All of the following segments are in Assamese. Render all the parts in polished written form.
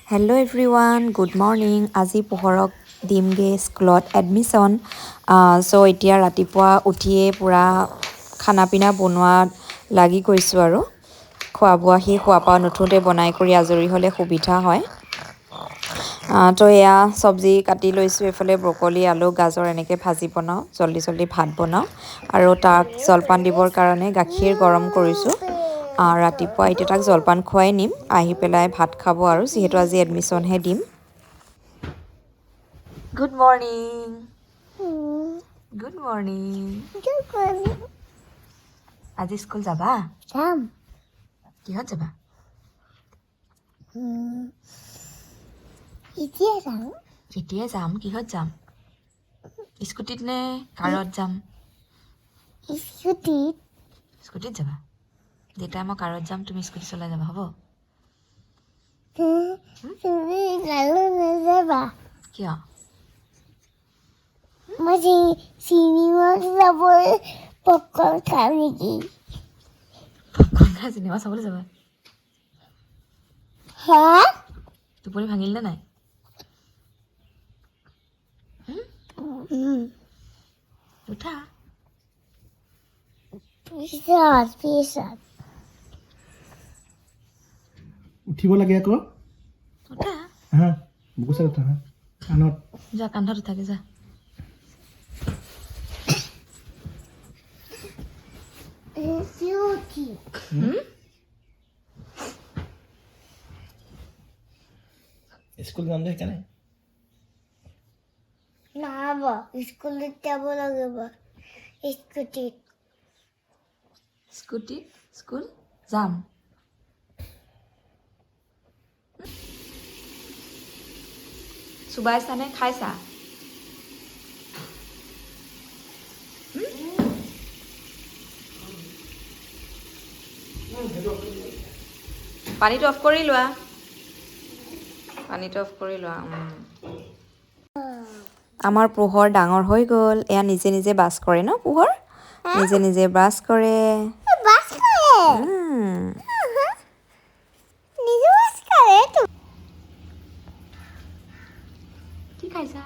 Hello' everyone, good morning. আজি পোহৰক দিমগৈ স্কুলত এডমিশ্যন। চ' এতিয়া ৰাতিপুৱা উঠিয়ে পূৰা খানা পিনা বনোৱাত লাগি গৈছোঁ আৰু খোৱা বোৱা সি খোৱা পৰা নুঠোঁতে বনাই কৰি আজৰি হ'লে সুবিধা হয়। তো এয়া চব্জি কাটি লৈছোঁ, এইফালে ব্ৰকলি আলু গাজৰ এনেকৈ ভাজি বনাওঁ, জল্দি ভাত বনাওঁ আৰু তাক জলপান দিবৰ কাৰণে গাখীৰ গৰম কৰিছোঁ। ৰাতিপুৱা এতিয়া তাক জলপান খুৱাই নিম, আহি পেলাই ভাত খাব আৰু যিহেতু আজি এডমিশ্যনহে দিম। Good morning. Good morning. আজি স্কুল যাবা? যাম। কিহত যাবা? এতিয়া যাম। কিহত যাম? স্কুটিত নে কাৰত যাম? স্কুটিত যাবা? যেতিয়া মই কাৰত যাম তুমি স্কুটি চলাই যাবা, হ'ব? তুমি নাযাবা। কিয়? মই চিনেমা চাবলৈ পপকৰ্ণ খাম নেকি? পপকৰ্ণ খাই চিনেমা চাবলৈ যাবা? হা? টোপনি ভাঙিল নে নাই? উঠা। পিছত উঠিব লাগে আকৌ। উঠা। হা বুকু চাই উঠা, কাণত যা, কান্ধত উঠাগে যা। স্কুল যাম দে সেইকাৰণে। নহ'ব, স্কুলত যাব লাগিব স্কুটিত। স্কুল যাম। চুবাইছানে? খাইছা? পানীটো অফ কৰি লোৱা। আমাৰ পোহৰ ডাঙৰ হৈ গ'ল। এয়া নিজে নিজে ব্ৰাছ কৰে ন? পোহৰ নিজে ব্ৰাছ কৰে। কি খাইছা?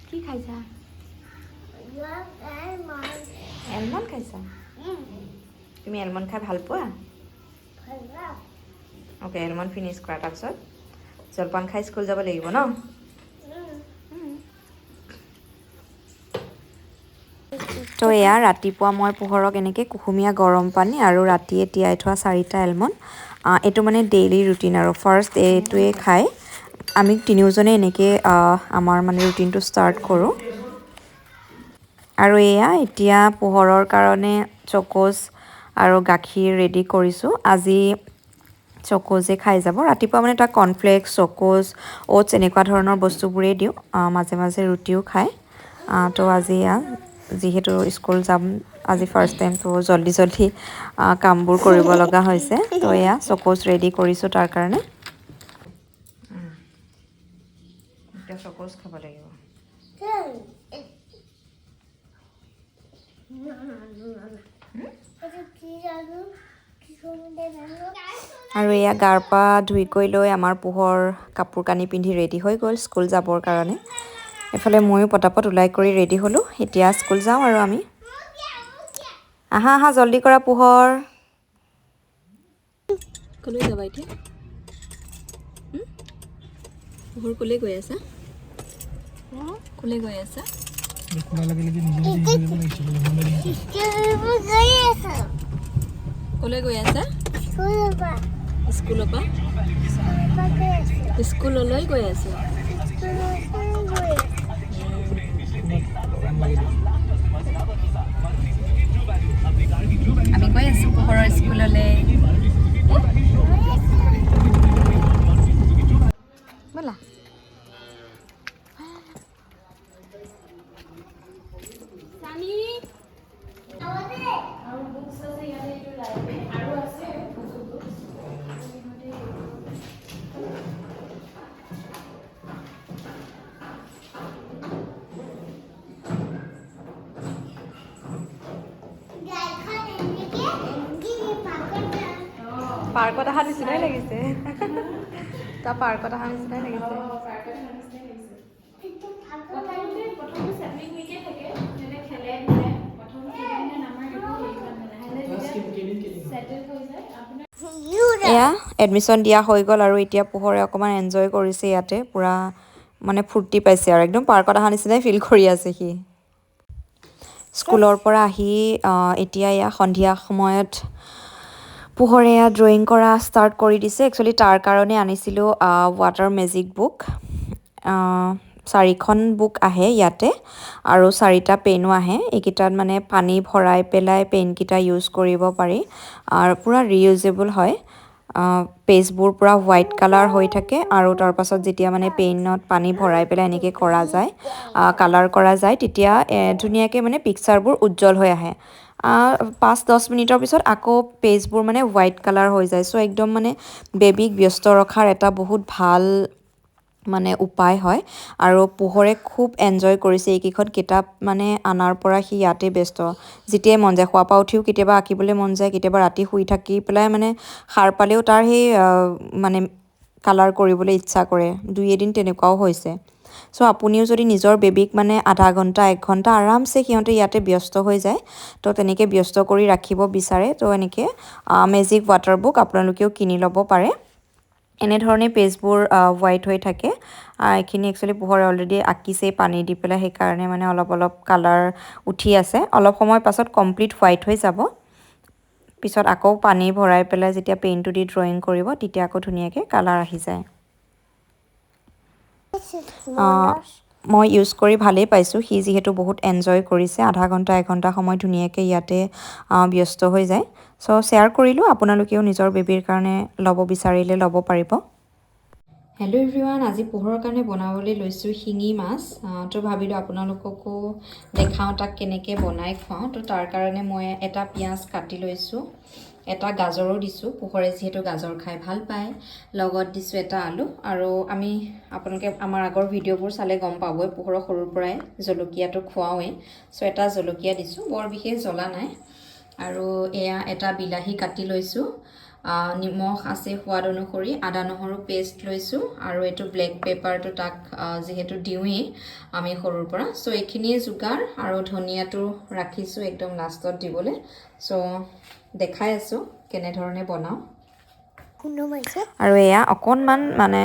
কি খাইছা? এলমণ্ড খাইছা? তুমি এলমণ্ড খাই ভাল পোৱা? অ'কে, এলমণ্ড ফিনিছ কৰা, তাৰপিছত জলপান খাই স্কুল যাব লাগিব ন? তো এয়া ৰাতিপুৱা মই পোহৰক এনেকৈ কুহুমীয়া গৰম পানী আৰু ৰাতিয়ে তিয়াই থোৱা 4টা এলমণ্ড, এইটো মানে ডেইলি ৰুটিন আৰু ফাৰ্ষ্ট এইটোৱে খায়। আমি তিনিওজনে এনেকৈ আমাৰ মানে ৰুটিনটো ষ্টাৰ্ট কৰোঁ। আৰু এয়া এতিয়া পোহৰৰ কাৰণে চকোজ আৰু গাখীৰ ৰেডি কৰিছোঁ। আজি চকোজে খাই যাব। ৰাতিপুৱা মানে তাক কৰ্ণফ্লেক্স, চকোজ, অ'টছ এনেকুৱা ধৰণৰ বস্তুবোৰেই দিওঁ। মাজে মাজে ৰুটিও খায়। তো আজি যিহেতু স্কুল যাম আজি ফাৰ্ষ্ট টাইম, তো জল্দি কামবোৰ কৰিব লগা হৈছে। তো এয়া চকোজ ৰেডি কৰিছোঁ তাৰ কাৰণে। এতিয়া চকোজ খাব লাগিব। আৰু এয়া গাৰ পা ধুই কৰি লৈ আমাৰ পোহৰ কাপোৰ কানি পিন্ধি ৰেডি হৈ গ'ল স্কুল যাবৰ কাৰণে। এইফালে ময়ো পটাপট ওলাই কৰি ৰেডি হ'লোঁ। এতিয়া স্কুল যাওঁ আৰু আমি। আহা জল্দি কৰা পোহৰ। ক'লৈ যাবা এতিয়া? পোহৰ ক'লৈ গৈ আছা? ক'লৈ গৈ আছা? ক'লৈ গৈ আছা? স্কুলৰ পৰা? স্কুললৈ গৈ আছা? আমি গৈ আছোঁ পোহৰৰ স্কুললৈ। ব'লা। পাৰ্কত অহা নিচিনাই লাগিছে তাৰ পাৰ্কত অহা নিচিনাই লাগিছে এয়া এডমিশ্যন দিয়া হৈ গ'ল আৰু এতিয়া পোহৰে অকণমান এনজয় কৰিছে ইয়াতে পূৰা মানে ফূৰ্তি পাইছে আৰু একদম পাৰ্কত অহা নিচিনাই ফিল কৰি আছে সি স্কুলৰ পৰা আহি এতিয়া এয়া সন্ধিয়া সময়ত পোহৰে এয়া ড্ৰয়িং কৰা ষ্টাৰ্ট কৰি দিছে একচুৱেলি তাৰ কাৰণে আনিছিলোঁ ৱাটাৰ মেজিক বুক 4খন বুক আহে ইয়াতে আৰু 4টা পেনো আহে এইকেইটাত মানে পানী ভৰাই পেলাই পেনকেইটা ইউজ কৰিব পাৰি আৰু পূৰা ৰিইউজেবল হয় পেজবোৰ পূৰা হোৱাইট কালাৰ হৈ থাকে আৰু তাৰ পাছত যেতিয়া মানে পেইনত পানী ভৰাই পেলাই এনেকৈ কৰা যায় কালাৰ কৰা যায় তেতিয়া ধুনীয়াকৈ মানে পিকচাৰবোৰ উজ্জ্বল হৈ আহে 5-10 মিনিটৰ পিছত আকৌ পেজবোৰ মানে হোৱাইট কালাৰ হৈ যায় চ' একদম মানে বেবীক ব্যস্ত ৰখাৰ এটা বহুত ভাল মানে উপায় হয় আৰু পোহৰে খুব এনজয় কৰিছে এইকেইখন কিতাপ মানে আনাৰ পৰা সি ইয়াতে ব্যস্ত যেতিয়াই মন যায় শুৱাৰ পৰা উঠিও কেতিয়াবা আঁকিবলৈ মন যায় কেতিয়াবা ৰাতি শুই থাকি পেলাই মানে সাৰ পালেও তাৰ সেই মানে কালাৰ কৰিবলৈ ইচ্ছা কৰে 2 এদিন তেনেকুৱাও হৈছে চ' আপুনিও যদি নিজৰ বেবীক মানে আধা ঘণ্টা 1 ঘণ্টা আৰামছে সিহঁতে ইয়াতে ব্যস্ত হৈ যায় তো তেনেকৈ ব্যস্ত কৰি ৰাখিব বিচাৰে তো এনেকৈ মেজিক ৱাটাৰ বুক আপোনালোকেও কিনি ল'ব পাৰে এনেধৰণে পেজবোৰ হোৱাইট হৈ থাকে এইখিনি একচুৱেলি পোহৰে অলৰেডি আঁকিছেই পানী দি পেলাই সেইকাৰণে মানে অলপ অলপ কালাৰ উঠি আছে অলপ সময় পাছত কমপ্লিট হোৱাইট হৈ যাব পিছত আকৌ পানী ভৰাই পেলাই যেতিয়া পেইনটো দি ড্ৰয়িং কৰিব তেতিয়া আকৌ ধুনীয়াকৈ কালাৰ আহি যায় মই ইউজ কৰি ভালেই পাইছোঁ সি যিহেতু বহুত এনজয় কৰিছে আধা ঘণ্টা 1 ঘণ্টা সময় ধুনীয়াকৈ ইয়াতে ব্যস্ত হৈ যায় চ' শ্বেয়াৰ কৰিলোঁ আপোনালোকেও নিজৰ বেবীৰ কাৰণে ল'ব বিচাৰিলে ল'ব পাৰিব হেল্ল' এভৰিৱান আজি পোহৰৰ কাৰণে বনাবলৈ লৈছোঁ শিঙি মাছ তো ভাবিলোঁ আপোনালোককো দেখাওঁ তাক কেনেকৈ বনাই খুৱাওঁ তো তাৰ কাৰণে মই এটা পিঁয়াজ কাটি লৈছোঁ এটা গাজৰো দিছোঁ পোহৰে যিহেতু গাজৰ খাই ভাল পায় লগত দিছোঁ এটা আলু আৰু আমি আপোনালোকে আমাৰ আগৰ ভিডিঅ'বোৰ চালে গম পাবই পোহৰৰ সৰুৰ পৰাই জলকীয়াটো খুৱাওঁৱেই চ' এটা জলকীয়া দিছোঁ বৰ বিশেষ জ্বলা নাই আৰু এয়া এটা বিলাহী কাটি লৈছোঁ নিমখ আছে সোৱাদ অনুসৰি আদা নহৰু পেষ্ট লৈছোঁ আৰু এইটো ব্লেক পেপাৰটো তাক যিহেতু দিওঁৱেই আমি সৰুৰ পৰা চ' এইখিনিয়ে যোগাৰ আৰু ধনিয়াটো ৰাখিছোঁ একদম লাষ্টত দিবলৈ চ' দেখাই আছোঁ কেনেধৰণে বনাওঁ আৰু এয়া অকণমান মানে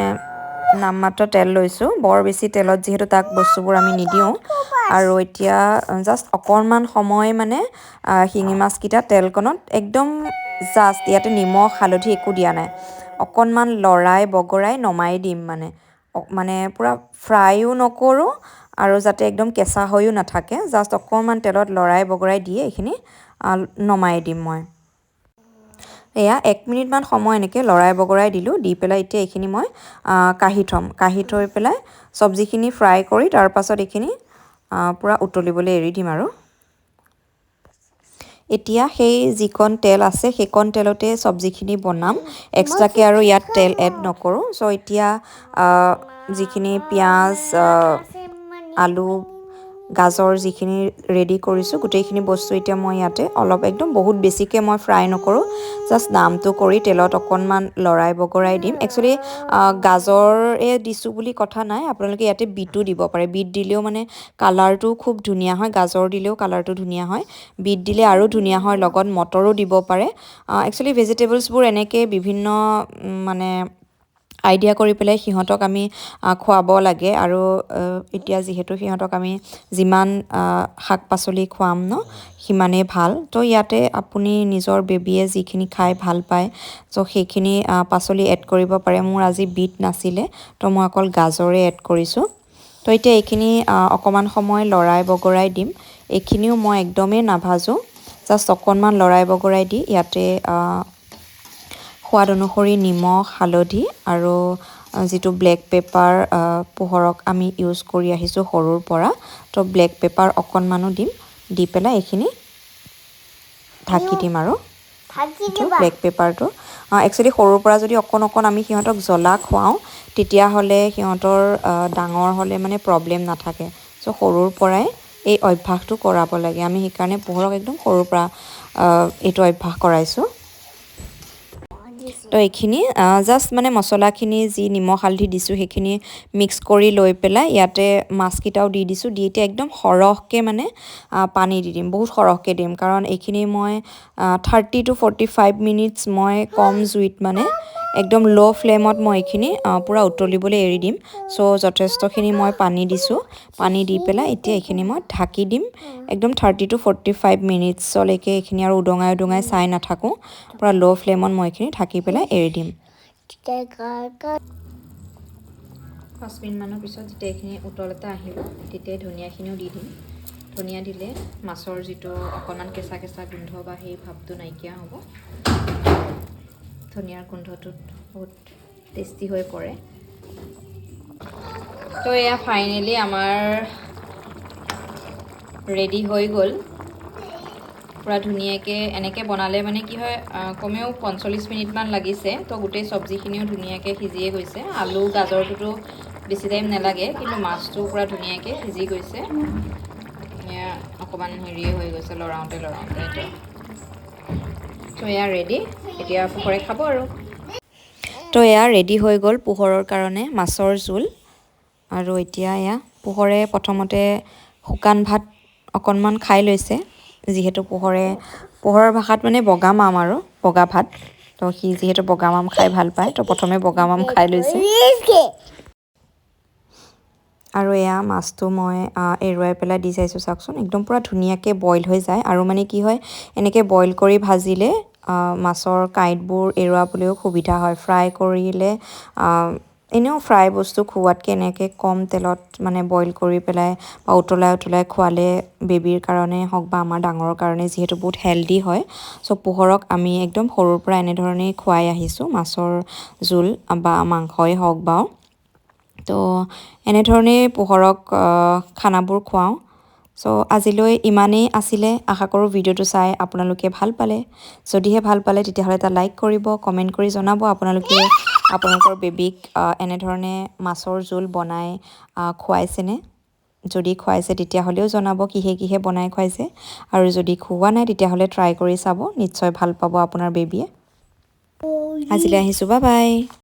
নামমাত্ৰ তেল লৈছোঁ বৰ বেছি তেলত যিহেতু তাক বস্তুবোৰ আমি নিদিওঁ আৰু এতিয়া জাষ্ট অকণমান সময় মানে শিঙি মাছকেইটা তেলকণত একদম জাষ্ট ইয়াতে নিমখ হালধি একো দিয়া নাই অকণমান লৰাই বগৰাই নমাই দিম মানে পূৰা ফ্ৰাইও নকৰোঁ আৰু যাতে একদম কেঁচা হৈও নাথাকে জাষ্ট অকণমান তেলত লৰাই বগৰাই দিয়ে এইখিনি নমাই দিম মই এয়া 1 মিনিটমান সময় এনেকৈ লৰাই বগৰাই দিলোঁ দি পেলাই এতিয়া এইখিনি মই কাঢ়ি থৈ পেলাই চব্জিখিনি ফ্ৰাই কৰি তাৰ পাছত এইখিনি পূৰা উতলিবলৈ এৰি দিম আৰু এতিয়া সেই যিকণ তেল আছে সেইকণ তেলতে চব্জিখিনি বনাম এক্সট্ৰাকৈ আৰু ইয়াত তেল এড নকৰোঁ চ' এতিয়া যিখিনি পিঁয়াজ আলু গাজৰ যিখিনি ৰেডি কৰিছোঁ গোটেইখিনি বস্তু এতিয়া মই ইয়াতে অলপ একদম বহুত বেছিকৈ মই ফ্ৰাই নকৰোঁ জাষ্ট নামটো কৰি তেলত অকণমান লৰাই বগৰাই দিম একচুৱেলি গাজৰে দিছোঁ বুলি কথা নাই আপোনালোকে ইয়াতে বিটো দিব পাৰে বিট দিলেও মানে কালাৰটো খুব ধুনীয়া হয় গাজৰ দিলেও কালাৰটো ধুনীয়া হয় বিট দিলে আৰু ধুনীয়া হয় লগত মটৰো দিব পাৰে একচুৱেলি ভেজিটেবলছবোৰ এনেকৈ বিভিন্ন মানে আইডিয়া কৰি পেলাই সিহঁতক আমি খুৱাব লাগে আৰু এতিয়া যিহেতু সিহঁতক আমি যিমান শাক পাচলি খুৱাম ন সিমানেই ভাল তো ইয়াতে আপুনি নিজৰ বেবীয়ে যিখিনি খাই ভাল পায় চ' সেইখিনি পাচলি এড কৰিব পাৰে মোৰ আজি বিট নাছিলে তো মই অকল গাজৰে এড কৰিছোঁ তো এতিয়া এইখিনি অকণমান সময় লৰাই বগৰাই দিম এইখিনিও মই একদমেই নাভাজোঁ জাষ্ট অকণমান লৰাই বগৰাই দি ইয়াতে সোৱাদ অনুসৰি নিমখ হালধি আৰু যিটো ব্লেক পেপাৰ পোহৰক আমি ইউজ কৰি আহিছোঁ সৰুৰ পৰা তো ব্লেক পেপাৰ অকণমানো দিম দি পেলাই এইখিনি ঢাকি দিম আৰু ব্লেক পেপাৰটো একচুৱেলি সৰুৰ পৰা যদি অকণ আমি সিহঁতক জ্বলা খুৱাওঁ তেতিয়াহ'লে সিহঁতৰ ডাঙৰ হ'লে মানে প্ৰব্লেম নাথাকে চ' সৰুৰ পৰাই এই অভ্যাসটো কৰাব লাগে আমি সেইকাৰণে পোহৰক একদম সৰুৰ পৰা এইটো অভ্যাস কৰাইছোঁ তো এইখিনি জাষ্ট মানে মছলাখিনি যি নিমখ হালধি দিছোঁ সেইখিনি মিক্স কৰি লৈ পেলাই ইয়াতে মাছকেইটাও দি দিছোঁ দি এতিয়া একদম সৰহকৈ মানে পানী দি দিম বহুত সৰহকৈ দিম কাৰণ এইখিনি মই 30 to 45 মিনিটছ মই কম জুইত মানে একদম ল' ফ্লেমত মই এইখিনি পূৰা উতলিবলৈ এৰি দিম চ' যথেষ্টখিনি মই পানী দিছোঁ পানী দি পেলাই এতিয়া এইখিনি মই ঢাকি দিম একদম 30 to 45 মিনিটছলৈকে এইখিনি আৰু উদঙাই উদঙাই চাই নাথাকোঁ পূৰা ল' ফ্লেমত মই এইখিনি ঢাকি পেলাই এৰি দিম 5 মিনিটমানৰ পিছত যেতিয়া এইখিনি উতল এটা আহিব তেতিয়া ধনিয়াখিনিও দি দিম ধনিয়া দিলে মাছৰ যিটো অকণমান কেঁচা কেঁচা গোন্ধ বা সেই ভাৱটো নাইকিয়া হ'ব ধনিয়াৰ গোন্ধটোত বহুত টেষ্টি হৈ পৰে তো এয়া ফাইনেলি আমাৰ ৰেডি হৈ গ'ল পূৰা ধুনীয়াকৈ এনেকৈ বনালে মানে কি হয় কমেও 45 মিনিটমান লাগিছে তো গোটেই চব্জিখিনিও ধুনীয়াকৈ সিজিয়ে গৈছে আলু গাজৰটোতো বেছি টাইম নালাগে কিন্তু মাছটো পূৰা ধুনীয়াকৈ সিজি গৈছে এয়া অকণমান হেৰিয়ে হৈ গৈছে লৰাওঁতে এতিয়া তো এয়া ৰেডি এতিয়া পোহৰে খাব আৰু তো এয়া ৰেডি হৈ গ'ল পোহৰৰ কাৰণে মাছৰ জোল আৰু এতিয়া এয়া পোহৰে প্ৰথমতে শুকান ভাত অকণমান খাই লৈছে যিহেতু পোহৰৰ ভাষাত মানে বগা মাম আৰু বগা ভাত তো সি যিহেতু বগা মাম খাই ভাল পায় তো প্ৰথমে বগা মাম খাই লৈছে আৰু এয়া মাছটো মই এৰুৱাই পেলাই দি চাইছোঁ চাওকচোন একদম পূৰা ধুনীয়াকৈ বইল হৈ যায় আৰু মানে কি হয় এনেকৈ বইল কৰি ভাজিলে মাছৰ কাঁইটবোৰ এৰুৱাবলৈও সুবিধা হয় ফ্ৰাই কৰিলে এনেও ফ্ৰাই বস্তু খোৱাতকৈ এনেকৈ কম তেলত মানে বইল কৰি পেলাই বা উতলাই খোৱালে বেবীৰ কাৰণে হওক বা আমাৰ ডাঙৰৰ কাৰণে যিহেতু বহুত হেল্ডি হয় চ' পোহৰক আমি একদম সৰুৰ পৰা এনেধৰণেই খুৱাই আহিছোঁ মাছৰ জোল বা মাংসই হওক বা তো এনেধৰণেই পোহৰক খানাবোৰ খুৱাওঁ চ' আজিলৈ ইমানেই আছিলে আশা কৰোঁ ভিডিঅ'টো চাই আপোনালোকে ভাল পালে যদিহে ভাল পালে তেতিয়াহ'লে এটা লাইক কৰিব কমেণ্ট কৰি জনাব আপোনালোকে আপোনালোকৰ বেবীক এনেধৰণে মাছৰ জোল বনাই খুৱাইছেনে যদি খুৱাইছে তেতিয়াহ'লেও জনাব কিহে বনাই খুৱাইছে আৰু যদি খুওৱা নাই তেতিয়াহ'লে ট্ৰাই কৰি চাব নিশ্চয় ভাল পাব আপোনাৰ বেবীয়ে আজিলৈ আহিছোঁ বাই বাই